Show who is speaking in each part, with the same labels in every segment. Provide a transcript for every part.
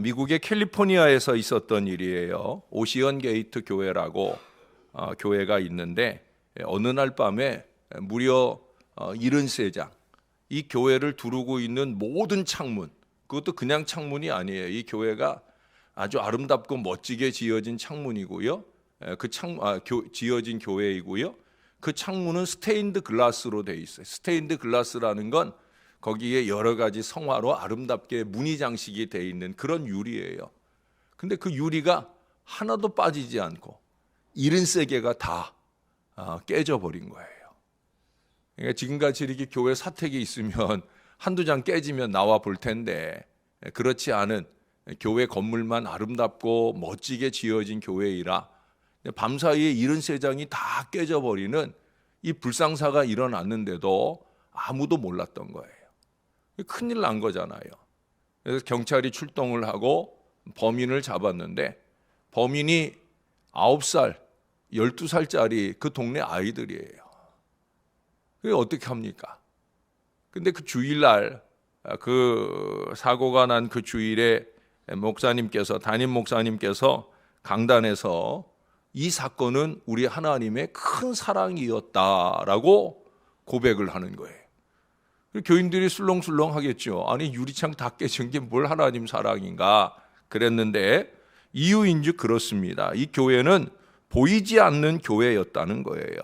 Speaker 1: 미국의 캘리포니아에서 있었던 일이에요. 오시언 게이트 교회라고 교회가 있는데 어느 날 밤에 무려 73장 이 교회를 두르고 있는 모든 창문, 그것도 그냥 창문이 아니에요. 이 교회가 아주 아름답고 멋지게 지어진 창문이고요. 지어진 교회이고요. 그 창문은 스테인드 글라스로 돼 있어요. 스테인드 글라스라는 건 거기에 여러 가지 성화로 아름답게 무늬 장식이 돼 있는 그런 유리예요. 근데 그 유리가 하나도 빠지지 않고 73개가 다 깨져버린 거예요. 그러니까 지금같이 이렇게 교회 사택이 있으면 한두 장 깨지면 나와 볼 텐데, 그렇지 않은 교회 건물만 아름답고 멋지게 지어진 교회이라 밤사이에 73장이 다 깨져버리는 이 불상사가 일어났는데도 아무도 몰랐던 거예요. 큰일 난 거잖아요. 그래서 경찰이 출동을 하고 범인을 잡았는데, 범인이 9살, 12살짜리 그 동네 아이들이에요. 그게 어떻게 합니까? 근데 그 주일날, 그 사고가 난 그 주일에 담임 목사님께서 강단에서 이 사건은 우리 하나님의 큰 사랑이었다라고 고백을 하는 거예요. 교인들이 술렁술렁 하겠죠. 아니, 유리창 다 깨진 게 뭘 하나님 사랑인가 그랬는데, 이유인즉 그렇습니다. 이 교회는 보이지 않는 교회였다는 거예요.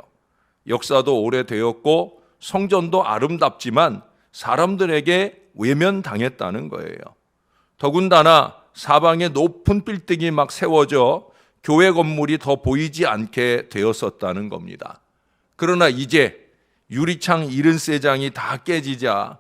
Speaker 1: 역사도 오래되었고 성전도 아름답지만 사람들에게 외면당했다는 거예요. 더군다나 사방에 높은 빌딩이 막 세워져 교회 건물이 더 보이지 않게 되었었다는 겁니다. 그러나 이제 유리창 73장이 다 깨지자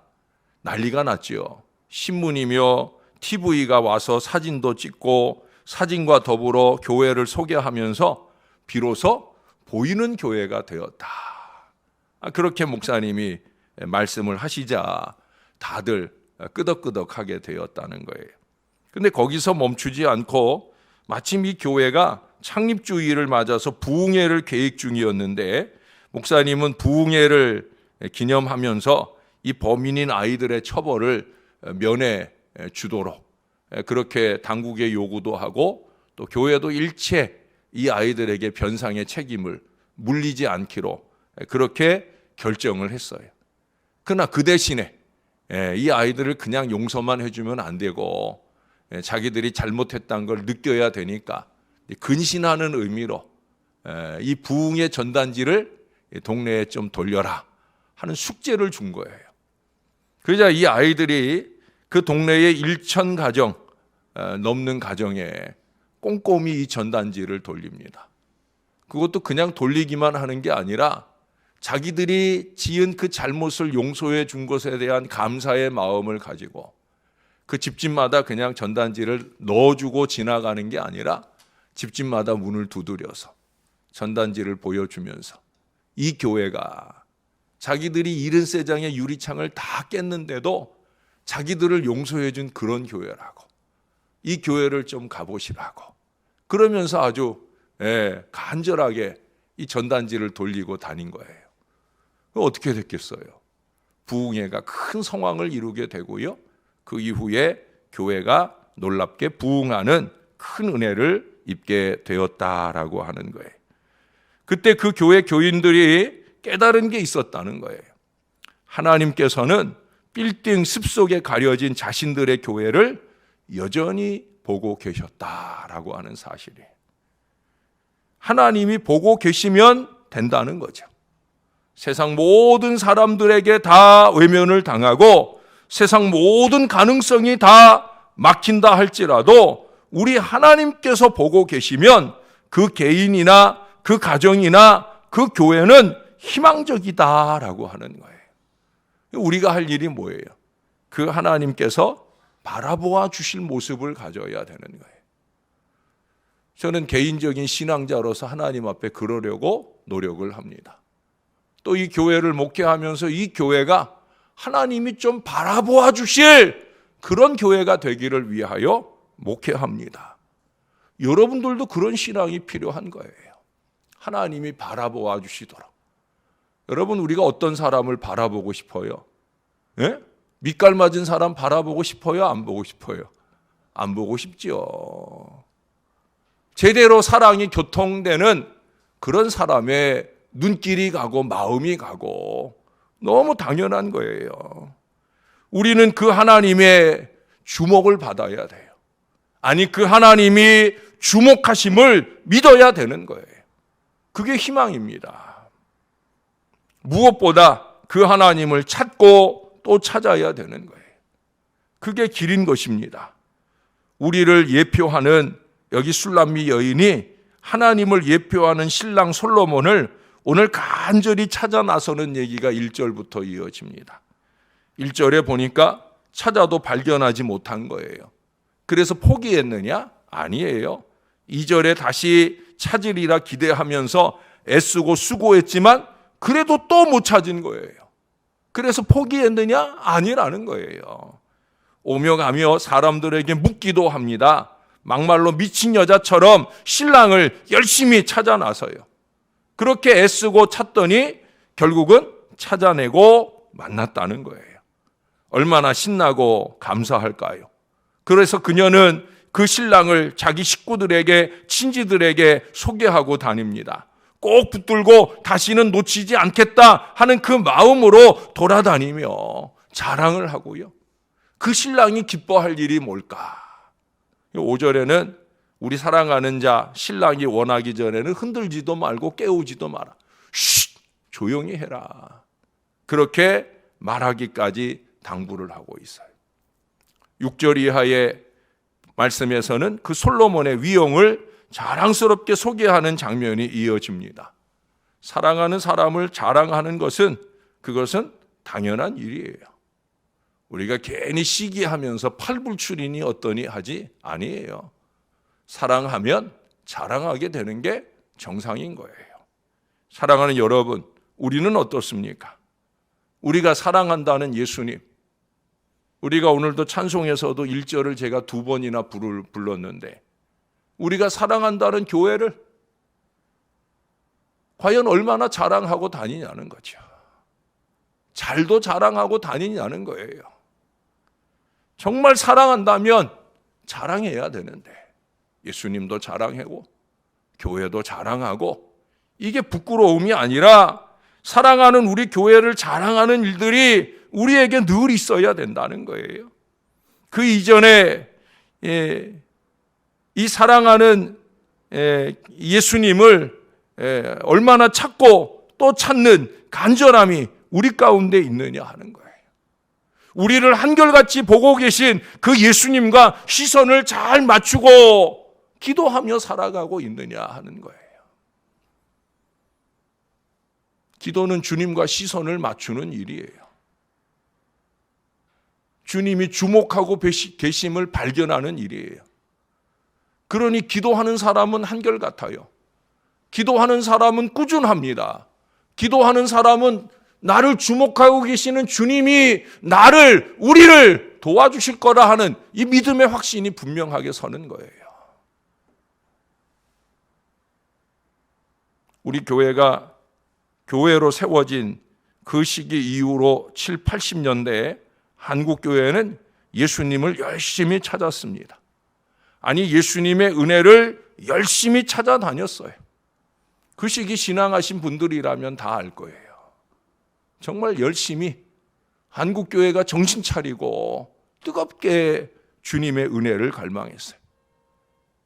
Speaker 1: 난리가 났죠. 신문이며 TV가 와서 사진도 찍고 사진과 더불어 교회를 소개하면서 비로소 보이는 교회가 되었다. 그렇게 목사님이 말씀을 하시자 다들 끄덕끄덕하게 되었다는 거예요. 근데 거기서 멈추지 않고 마침 이 교회가 창립주의를 맞아서 부흥회를 계획 중이었는데, 목사님은 부흥회를 기념하면서 이 범인인 아이들의 처벌을 면해 주도록 그렇게 당국에 요구도 하고, 또 교회도 일체 이 아이들에게 변상의 책임을 물리지 않기로 그렇게 결정을 했어요. 그러나 그 대신에 이 아이들을 그냥 용서만 해주면 안 되고 자기들이 잘못했다는 걸 느껴야 되니까 근신하는 의미로 이 부흥의 전단지를 동네에 좀 돌려라 하는 숙제를 준 거예요. 그러자 이 아이들이 그 동네의 1,000가정 넘는 가정에 꼼꼼히 이 전단지를 돌립니다. 그것도 그냥 돌리기만 하는 게 아니라 자기들이 지은 그 잘못을 용서해 준 것에 대한 감사의 마음을 가지고 그 집집마다 그냥 전단지를 넣어주고 지나가는 게 아니라 집집마다 문을 두드려서 전단지를 보여주면서 이 교회가 자기들이 73장의 유리창을 다 깼는데도 자기들을 용서해 준 그런 교회라고, 이 교회를 좀 가보시라고 그러면서 아주 간절하게 이 전단지를 돌리고 다닌 거예요. 어떻게 됐겠어요? 부흥회가 큰 성황을 이루게 되고요. 그 이후에 교회가 놀랍게 부흥하는 큰 은혜를 입게 되었다라고 하는 거예요. 그때 그 교회 교인들이 깨달은 게 있었다는 거예요. 하나님께서는 빌딩 습속에 가려진 자신들의 교회를 여전히 보고 계셨다라고 하는 사실이에요. 하나님이 보고 계시면 된다는 거죠. 세상 모든 사람들에게 다 외면을 당하고 세상 모든 가능성이 다 막힌다 할지라도 우리 하나님께서 보고 계시면 그 개인이나 그 가정이나 그 교회는 희망적이다라고 하는 거예요. 우리가 할 일이 뭐예요? 그 하나님께서 바라보아 주실 모습을 가져야 되는 거예요. 저는 개인적인 신앙자로서 하나님 앞에 그러려고 노력을 합니다. 또 이 교회를 목회하면서 이 교회가 하나님이 좀 바라보아 주실 그런 교회가 되기를 위하여 목회합니다. 여러분들도 그런 신앙이 필요한 거예요. 하나님이 바라보아 주시도록. 여러분, 우리가 어떤 사람을 바라보고 싶어요? 예? 밑갈 맞은 사람 바라보고 싶어요? 안 보고 싶어요? 안 보고 싶지요. 제대로 사랑이 교통되는 그런 사람의 눈길이 가고 마음이 가고 너무 당연한 거예요. 우리는 그 하나님의 주목을 받아야 돼요. 아니, 그 하나님이 주목하심을 믿어야 되는 거예요. 그게 희망입니다. 무엇보다 그 하나님을 찾고 또 찾아야 되는 거예요. 그게 길인 것입니다. 우리를 예표하는 여기 술람미 여인이 하나님을 예표하는 신랑 솔로몬을 오늘 간절히 찾아 나서는 얘기가 1절부터 이어집니다. 1절에 보니까 찾아도 발견하지 못한 거예요. 그래서 포기했느냐? 아니에요. 2절에 다시 찾으리라 기대하면서 애쓰고 수고했지만 그래도 또 못 찾은 거예요. 그래서 포기했느냐? 아니라는 거예요. 오며 가며 사람들에게 묻기도 합니다. 막말로 미친 여자처럼 신랑을 열심히 찾아 나서요. 그렇게 애쓰고 찾더니 결국은 찾아내고 만났다는 거예요. 얼마나 신나고 감사할까요? 그래서 그녀는 그 신랑을 자기 식구들에게, 친지들에게 소개하고 다닙니다. 꼭 붙들고 다시는 놓치지 않겠다 하는 그 마음으로 돌아다니며 자랑을 하고요. 그 신랑이 기뻐할 일이 뭘까? 5절에는 우리 사랑하는 자, 신랑이 원하기 전에는 흔들지도 말고 깨우지도 마라. 쉿! 조용히 해라. 그렇게 말하기까지 당부를 하고 있어요. 6절 이하의 말씀에서는 그 솔로몬의 위용을 자랑스럽게 소개하는 장면이 이어집니다. 사랑하는 사람을 자랑하는 그것은 당연한 일이에요. 우리가 괜히 시기하면서 팔불출이니 어떠니 하지 아니에요. 사랑하면 자랑하게 되는 게 정상인 거예요. 사랑하는 여러분, 우리는 어떻습니까? 우리가 사랑한다는 예수님, 우리가 오늘도 찬송에서도 1절을 제가 2번이나 불렀는데 우리가 사랑한다는 교회를 과연 얼마나 자랑하고 다니냐는 거죠. 잘도 자랑하고 다니냐는 거예요. 정말 사랑한다면 자랑해야 되는데 예수님도 자랑하고 교회도 자랑하고 이게 부끄러움이 아니라 사랑하는 우리 교회를 자랑하는 일들이 우리에게 늘 있어야 된다는 거예요. 그 이전에 이 사랑하는 예수님을 얼마나 찾고 또 찾는 간절함이 우리 가운데 있느냐 하는 거예요. 우리를 한결같이 보고 계신 그 예수님과 시선을 잘 맞추고 기도하며 살아가고 있느냐 하는 거예요. 기도는 주님과 시선을 맞추는 일이에요. 주님이 주목하고 계심을 발견하는 일이에요. 그러니 기도하는 사람은 한결같아요. 기도하는 사람은 꾸준합니다. 기도하는 사람은 나를 주목하고 계시는 주님이 우리를 도와주실 거라 하는 이 믿음의 확신이 분명하게 서는 거예요. 우리 교회가 교회로 세워진 그 시기 이후로 7, 80년대에 한국 교회는 예수님을 열심히 찾았습니다. 아니, 예수님의 은혜를 열심히 찾아다녔어요. 그 시기 신앙하신 분들이라면 다 알 거예요. 정말 열심히 한국 교회가 정신 차리고 뜨겁게 주님의 은혜를 갈망했어요.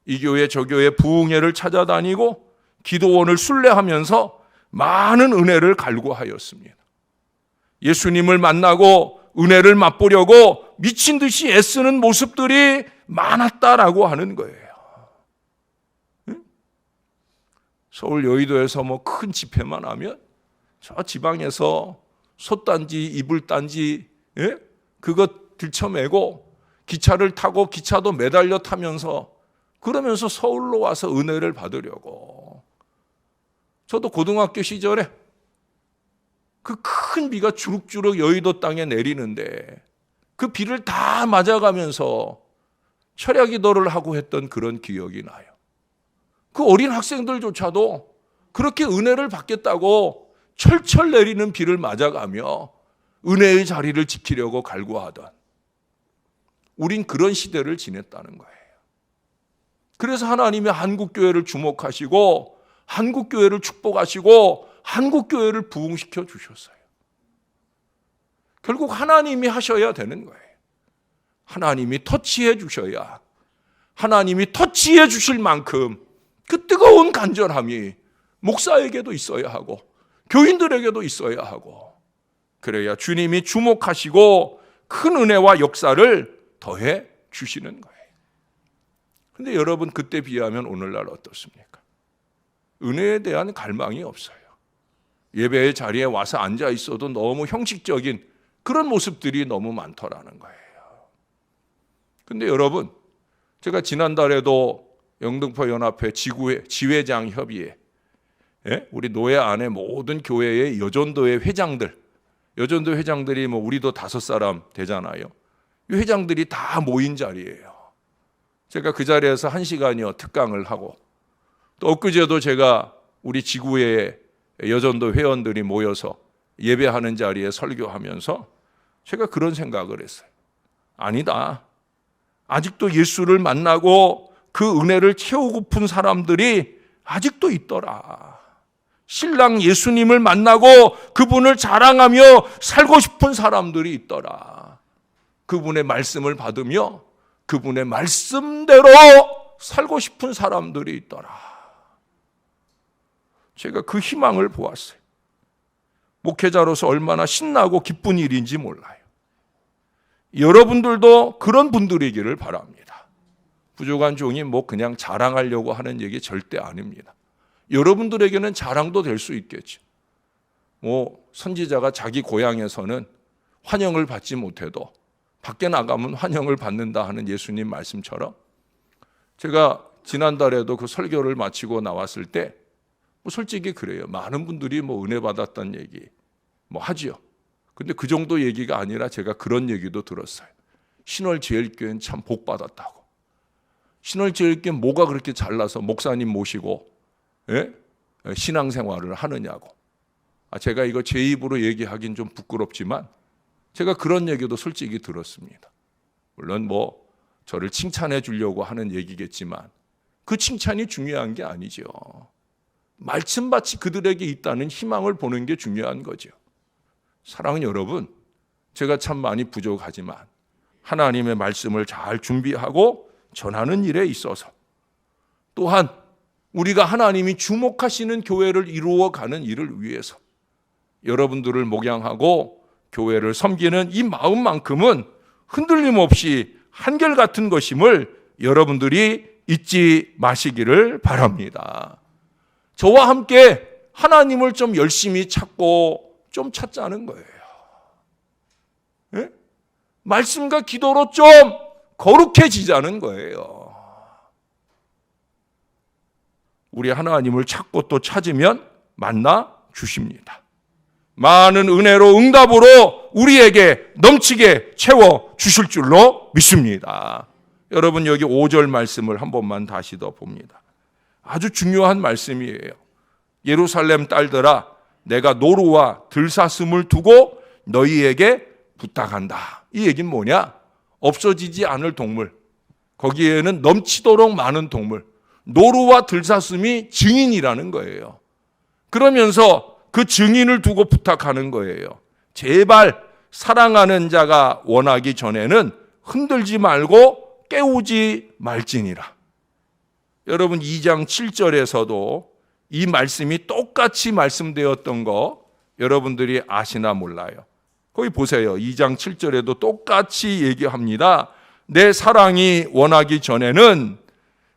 Speaker 1: 이 교회 저 교회 부흥회를 찾아다니고 기도원을 순례하면서 많은 은혜를 갈구하였습니다. 예수님을 만나고 은혜를 맛보려고 미친 듯이 애쓰는 모습들이 많았다라고 하는 거예요. 서울 여의도에서 큰 집회만 하면 저 지방에서 솥단지, 이불단지 그거 들쳐매고 기차를 타고 기차도 매달려 타면서 그러면서 서울로 와서 은혜를 받으려고. 저도 고등학교 시절에 그 큰 비가 주룩주룩 여의도 땅에 내리는데 그 비를 다 맞아가면서 철야 기도를 하고 했던 그런 기억이 나요. 그 어린 학생들조차도 그렇게 은혜를 받겠다고 철철 내리는 비를 맞아가며 은혜의 자리를 지키려고 갈구하던, 우린 그런 시대를 지냈다는 거예요. 그래서 하나님이 한국교회를 주목하시고 한국교회를 축복하시고 한국교회를 부흥시켜 주셨어요. 결국 하나님이 하셔야 되는 거예요. 하나님이 터치해 주셔야, 하나님이 터치해 주실 만큼 그 뜨거운 간절함이 목사에게도 있어야 하고 교인들에게도 있어야 하고, 그래야 주님이 주목하시고 큰 은혜와 역사를 더해 주시는 거예요. 근데 여러분, 그때 비하면 오늘날 어떻습니까? 은혜에 대한 갈망이 없어요. 예배의 자리에 와서 앉아 있어도 너무 형식적인 그런 모습들이 너무 많더라는 거예요. 근데 여러분, 제가 지난달에도 영등포 연합회 지회장 협의회, 우리 노예 안에 모든 교회의 여전도회 회장들, 여전도 회장들이 우리도 5사람 되잖아요. 이 회장들이 다 모인 자리예요. 제가 그 자리에서 1시간여 특강을 하고, 또 엊그제도 제가 우리 지구의 여전도 회원들이 모여서 예배하는 자리에 설교하면서 제가 그런 생각을 했어요. 아니다. 아직도 예수를 만나고 그 은혜를 채우고픈 사람들이 아직도 있더라. 신랑 예수님을 만나고 그분을 자랑하며 살고 싶은 사람들이 있더라. 그분의 말씀을 받으며 그분의 말씀대로 살고 싶은 사람들이 있더라. 제가 그 희망을 보았어요. 목회자로서 얼마나 신나고 기쁜 일인지 몰라요. 여러분들도 그런 분들이기를 바랍니다. 부족한 종이 그냥 자랑하려고 하는 얘기 절대 아닙니다. 여러분들에게는 자랑도 될 수 있겠죠. 선지자가 자기 고향에서는 환영을 받지 못해도 밖에 나가면 환영을 받는다 하는 예수님 말씀처럼, 제가 지난달에도 그 설교를 마치고 나왔을 때 솔직히 그래요. 많은 분들이 은혜 받았다는 얘기 하지요. 근데 그 정도 얘기가 아니라 제가 그런 얘기도 들었어요. 신월제일교회는 참 복 받았다고. 신월제일교회 뭐가 그렇게 잘나서 목사님 모시고 신앙생활을 하느냐고. 제가 이거 제 입으로 얘기하긴 좀 부끄럽지만 제가 그런 얘기도 솔직히 들었습니다. 물론 저를 칭찬해 주려고 하는 얘기겠지만 그 칭찬이 중요한 게 아니죠. 말씀밭이 그들에게 있다는 희망을 보는 게 중요한 거죠. 사랑하는 여러분, 제가 참 많이 부족하지만 하나님의 말씀을 잘 준비하고 전하는 일에 있어서, 또한 우리가 하나님이 주목하시는 교회를 이루어가는 일을 위해서 여러분들을 목양하고 교회를 섬기는 이 마음만큼은 흔들림 없이 한결같은 것임을 여러분들이 잊지 마시기를 바랍니다. 저와 함께 하나님을 좀 열심히 찾고 좀 찾자는 거예요. 말씀과 기도로 좀 거룩해지자는 거예요. 우리 하나님을 찾고 또 찾으면 만나 주십니다. 많은 은혜로 응답으로 우리에게 넘치게 채워 주실 줄로 믿습니다. 여러분, 여기 5절 말씀을 한 번만 다시 더 봅니다. 아주 중요한 말씀이에요. 예루살렘 딸들아, 내가 노루와 들사슴을 두고 너희에게 부탁한다. 이 얘기는 뭐냐? 없어지지 않을 동물, 거기에는 넘치도록 많은 동물, 노루와 들사슴이 증인이라는 거예요. 그러면서 그 증인을 두고 부탁하는 거예요. 제발 사랑하는 자가 원하기 전에는 흔들지 말고 깨우지 말지니라. 여러분, 2장 7절에서도 이 말씀이 똑같이 말씀되었던 거 여러분들이 아시나 몰라요. 거기 보세요. 2장 7절에도 똑같이 얘기합니다. 내 사랑이 원하기 전에는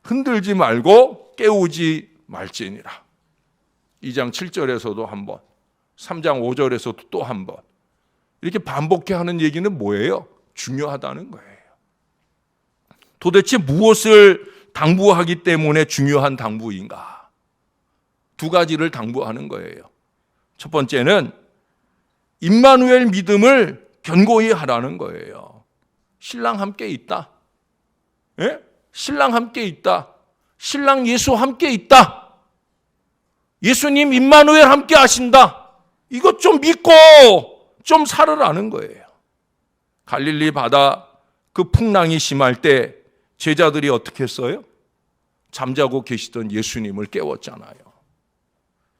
Speaker 1: 흔들지 말고 깨우지 말지니라. 2장 7절에서도 한 번, 3장 5절에서도 또 한 번. 이렇게 반복해 하는 얘기는 뭐예요? 중요하다는 거예요. 도대체 무엇을 당부하기 때문에 중요한 당부인가? 2가지를 당부하는 거예요. 첫 번째는 임마누엘 믿음을 견고히 하라는 거예요. 신랑 함께 있다. 신랑 함께 있다. 신랑 예수 함께 있다. 예수님 임마누엘 함께 하신다. 이것 좀 믿고 좀 살으라는 거예요. 갈릴리 바다 그 풍랑이 심할 때 제자들이 어떻게 했어요? 잠자고 계시던 예수님을 깨웠잖아요.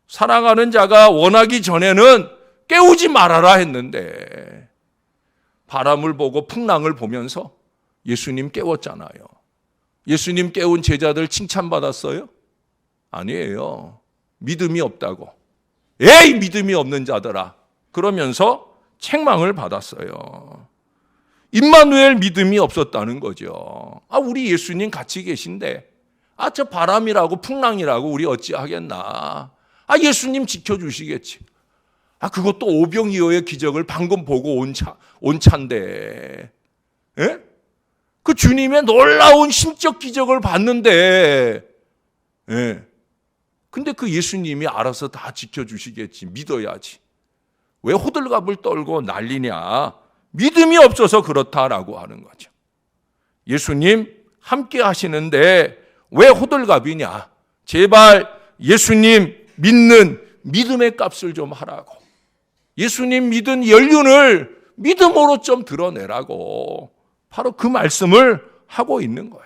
Speaker 1: 사랑하는 자가 원하기 전에는 깨우지 말아라 했는데 바람을 보고 풍랑을 보면서 예수님 깨웠잖아요. 예수님 깨운 제자들 칭찬받았어요? 아니에요. 믿음이 없다고. 에이, 믿음이 없는 자들아. 그러면서 책망을 받았어요. 임마누엘 믿음이 없었다는 거죠. 우리 예수님 같이 계신데 저 바람이라고 풍랑이라고 우리 어찌하겠나. 예수님 지켜주시겠지. 그것도 오병이어의 기적을 방금 보고 온 차인데, 예? 그 주님의 놀라운 심적 기적을 봤는데, 예. 근데 그 예수님이 알아서 다 지켜주시겠지. 믿어야지. 왜 호들갑을 떨고 난리냐. 믿음이 없어서 그렇다라고 하는 거죠. 예수님 함께 하시는데 왜 호들갑이냐. 제발 예수님 믿는 믿음의 값을 좀 하라고. 예수님 믿은 연륜을 믿음으로 좀 드러내라고. 바로 그 말씀을 하고 있는 거예요.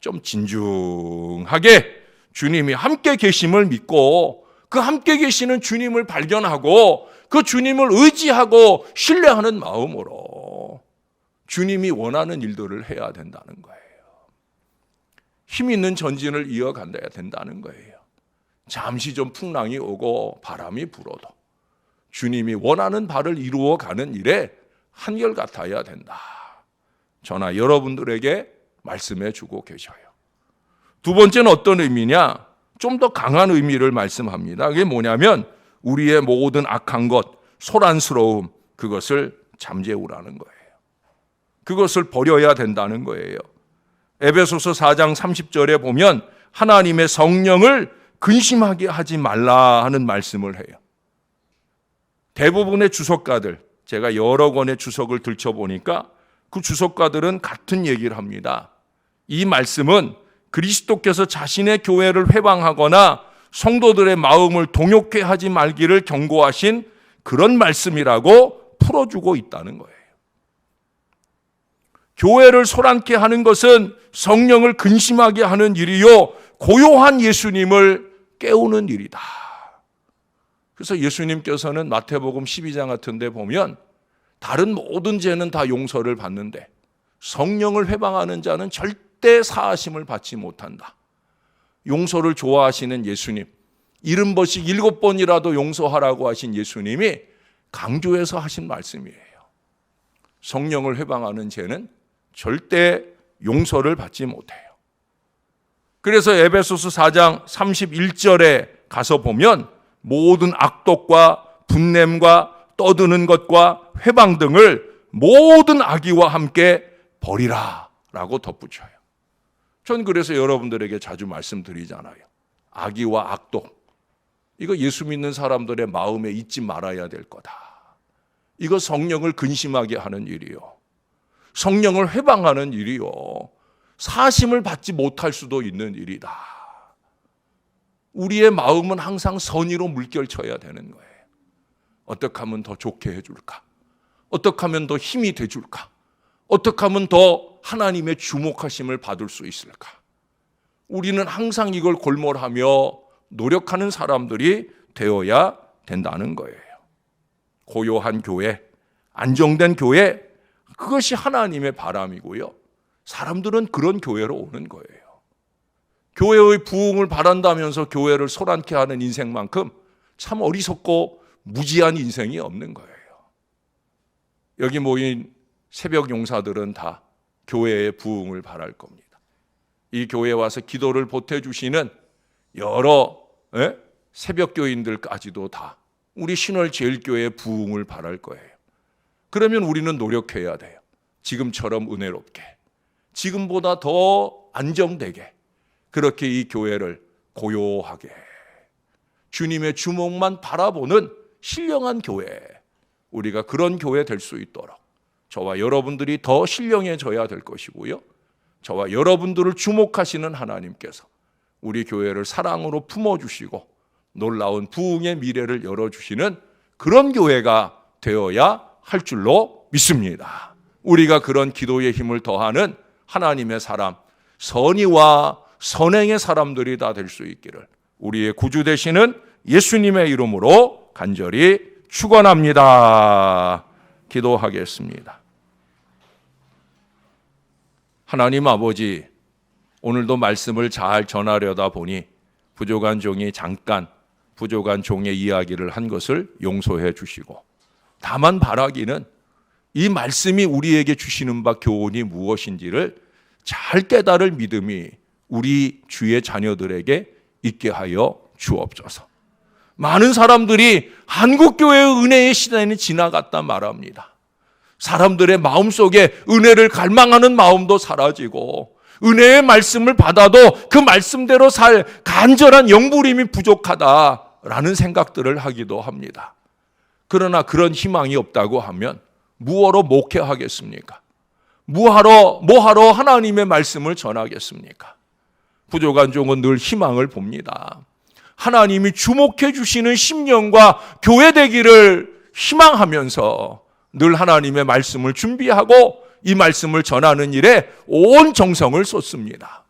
Speaker 1: 좀 진중하게 주님이 함께 계심을 믿고 그 함께 계시는 주님을 발견하고 그 주님을 의지하고 신뢰하는 마음으로 주님이 원하는 일들을 해야 된다는 거예요. 힘 있는 전진을 이어간다야 된다는 거예요. 잠시 좀 풍랑이 오고 바람이 불어도 주님이 원하는 바를 이루어가는 일에 한결같아야 된다. 저나 여러분들에게 말씀해 주고 계셔요. 두 번째는 어떤 의미냐? 좀 더 강한 의미를 말씀합니다. 그게 뭐냐면 우리의 모든 악한 것, 소란스러움, 그것을 잠재우라는 거예요. 그것을 버려야 된다는 거예요. 에베소서 4장 30절에 보면 하나님의 성령을 근심하게 하지 말라 하는 말씀을 해요. 대부분의 주석가들, 제가 여러 권의 주석을 들춰보니까 그 주석가들은 같은 얘기를 합니다. 이 말씀은 그리스도께서 자신의 교회를 회방하거나 성도들의 마음을 동요케 하지 말기를 경고하신 그런 말씀이라고 풀어주고 있다는 거예요. 교회를 소란케 하는 것은 성령을 근심하게 하는 일이요, 고요한 예수님을 깨우는 일이다. 그래서 예수님께서는 마태복음 12장 같은 데 보면 다른 모든 죄는 다 용서를 받는데 성령을 회방하는 자는 절대 사하심을 받지 못한다. 용서를 좋아하시는 예수님, 70번씩 7번이라도 용서하라고 하신 예수님이 강조해서 하신 말씀이에요. 성령을 회방하는 죄는 절대 용서를 받지 못해요. 그래서 에베소서 4장 31절에 가서 보면 모든 악독과 분냄과 떠드는 것과 회방 등을 모든 악의와 함께 버리라 라고 덧붙여요. 전 그래서 여러분들에게 자주 말씀드리잖아요. 악의와 악독, 이거 예수 믿는 사람들의 마음에 잊지 말아야 될 거다. 이거 성령을 근심하게 하는 일이요, 성령을 회방하는 일이요, 사심을 받지 못할 수도 있는 일이다. 우리의 마음은 항상 선의로 물결쳐야 되는 거예요. 어떻게 하면 더 좋게 해줄까? 어떻게 하면 더 힘이 돼줄까? 어떻게 하면 더 하나님의 주목하심을 받을 수 있을까? 우리는 항상 이걸 골몰하며 노력하는 사람들이 되어야 된다는 거예요. 고요한 교회, 안정된 교회, 그것이 하나님의 바람이고요. 사람들은 그런 교회로 오는 거예요. 교회의 부흥을 바란다면서 교회를 소란케 하는 인생만큼 참 어리석고 무지한 인생이 없는 거예요. 여기 모인 새벽 용사들은 다 교회의 부흥을 바랄 겁니다. 이 교회에 와서 기도를 보태주시는 여러 새벽 교인들까지도 다 우리 신월제일교회의 부흥을 바랄 거예요. 그러면 우리는 노력해야 돼요. 지금처럼 은혜롭게, 지금보다 더 안정되게, 그렇게 이 교회를 고요하게 주님의 주목만 바라보는 신령한 교회, 우리가 그런 교회 될 수 있도록 저와 여러분들이 더 신령해져야 될 것이고요, 저와 여러분들을 주목하시는 하나님께서 우리 교회를 사랑으로 품어주시고 놀라운 부흥의 미래를 열어주시는 그런 교회가 되어야 할 줄로 믿습니다. 우리가 그런 기도의 힘을 더하는 하나님의 사람, 선의와 선행의 사람들이 다 될 수 있기를 우리의 구주 되시는 예수님의 이름으로 간절히 축원합니다. 기도하겠습니다. 하나님 아버지, 오늘도 말씀을 잘 전하려다 보니 부족한 종이 잠깐 부족한 종의 이야기를 한 것을 용서해 주시고, 다만 바라기는 이 말씀이 우리에게 주시는 바 교훈이 무엇인지를 잘 깨달을 믿음이 우리 주의 자녀들에게 있게 하여 주옵소서. 많은 사람들이 한국교회의 은혜의 시대는 지나갔다 말합니다. 사람들의 마음속에 은혜를 갈망하는 마음도 사라지고, 은혜의 말씀을 받아도 그 말씀대로 살 간절한 영부림이 부족하다라는 생각들을 하기도 합니다. 그러나 그런 희망이 없다고 하면 무엇로 목회하겠습니까? 뭐하러 하나님의 말씀을 전하겠습니까? 부족한 종은 늘 희망을 봅니다. 하나님이 주목해 주시는 심령과 교회 되기를 희망하면서 늘 하나님의 말씀을 준비하고 이 말씀을 전하는 일에 온 정성을 쏟습니다.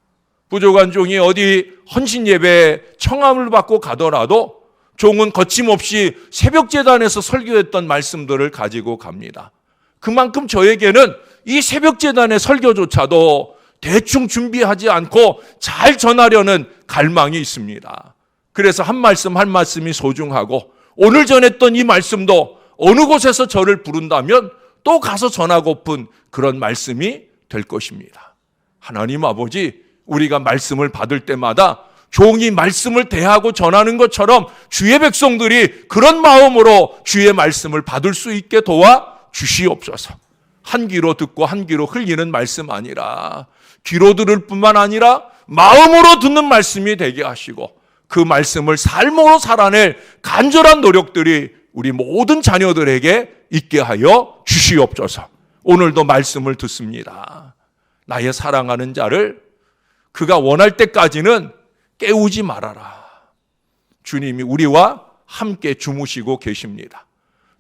Speaker 1: 부족한 종이 어디 헌신 예배에 청함을 받고 가더라도 종은 거침없이 새벽제단에서 설교했던 말씀들을 가지고 갑니다. 그만큼 저에게는 이 새벽제단의 설교조차도 대충 준비하지 않고 잘 전하려는 갈망이 있습니다. 그래서 한 말씀 한 말씀이 소중하고, 오늘 전했던 이 말씀도 어느 곳에서 저를 부른다면 또 가서 전하고픈 그런 말씀이 될 것입니다. 하나님 아버지, 우리가 말씀을 받을 때마다 종이 말씀을 대하고 전하는 것처럼 주의 백성들이 그런 마음으로 주의 말씀을 받을 수 있게 도와 주시옵소서. 한 귀로 듣고 한 귀로 흘리는 말씀 아니라 귀로 들을 뿐만 아니라 마음으로 듣는 말씀이 되게 하시고, 그 말씀을 삶으로 살아낼 간절한 노력들이 우리 모든 자녀들에게 있게 하여 주시옵소서. 오늘도 말씀을 듣습니다. 나의 사랑하는 자를 그가 원할 때까지는 깨우지 말아라. 주님이 우리와 함께 주무시고 계십니다.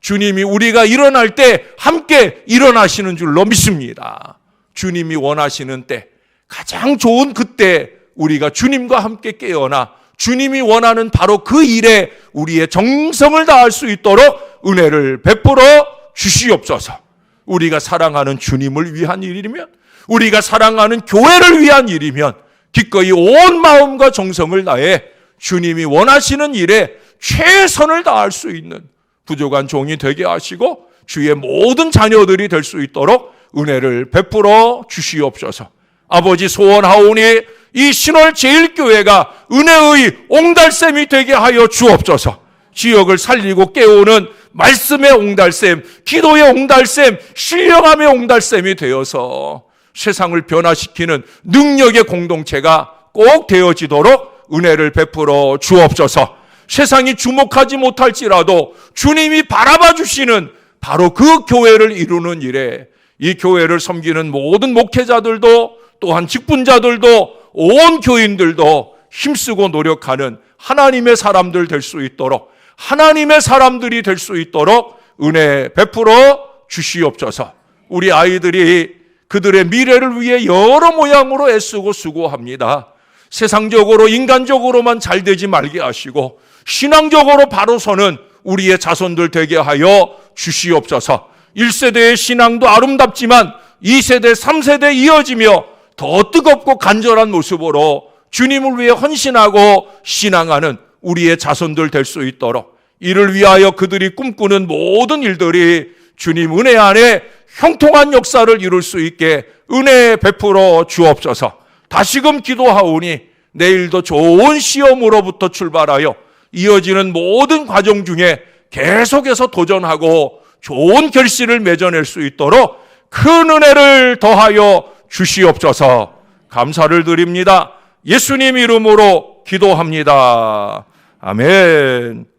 Speaker 1: 주님이 우리가 일어날 때 함께 일어나시는 줄로 믿습니다. 주님이 원하시는 때, 가장 좋은 그때 우리가 주님과 함께 깨어나 주님이 원하는 바로 그 일에 우리의 정성을 다할 수 있도록 은혜를 베풀어 주시옵소서. 우리가 사랑하는 주님을 위한 일이면, 우리가 사랑하는 교회를 위한 일이면 기꺼이 온 마음과 정성을 다해 주님이 원하시는 일에 최선을 다할 수 있는 부족한 종이 되게 하시고 주의 모든 자녀들이 될 수 있도록 은혜를 베풀어 주시옵소서. 아버지, 소원하오니 이 신월 제일교회가 은혜의 옹달샘이 되게 하여 주옵소서. 지역을 살리고 깨우는 말씀의 옹달샘, 기도의 옹달샘, 신령함의 옹달샘이 되어서 세상을 변화시키는 능력의 공동체가 꼭 되어지도록 은혜를 베풀어 주옵소서. 세상이 주목하지 못할지라도 주님이 바라봐 주시는 바로 그 교회를 이루는 일에 이 교회를 섬기는 모든 목회자들도, 또한 직분자들도, 온 교인들도 힘쓰고 노력하는 하나님의 사람들 될 수 있도록, 하나님의 사람들이 될 수 있도록 은혜 베풀어 주시옵소서. 우리 아이들이 그들의 미래를 위해 여러 모양으로 애쓰고 수고합니다. 세상적으로 인간적으로만 잘 되지 말게 하시고 신앙적으로 바로 서는 우리의 자손들 되게 하여 주시옵소서. 1세대의 신앙도 아름답지만 2세대, 3세대 이어지며 더 뜨겁고 간절한 모습으로 주님을 위해 헌신하고 신앙하는 우리의 자손들 될 수 있도록, 이를 위하여 그들이 꿈꾸는 모든 일들이 주님 은혜 안에 형통한 역사를 이룰 수 있게 은혜 베풀어 주옵소서. 다시금 기도하오니 내일도 좋은 시험으로부터 출발하여 이어지는 모든 과정 중에 계속해서 도전하고 좋은 결실을 맺어낼 수 있도록 큰 은혜를 더하여 주시옵소서. 감사를 드립니다. 예수님 이름으로 기도합니다. 아멘.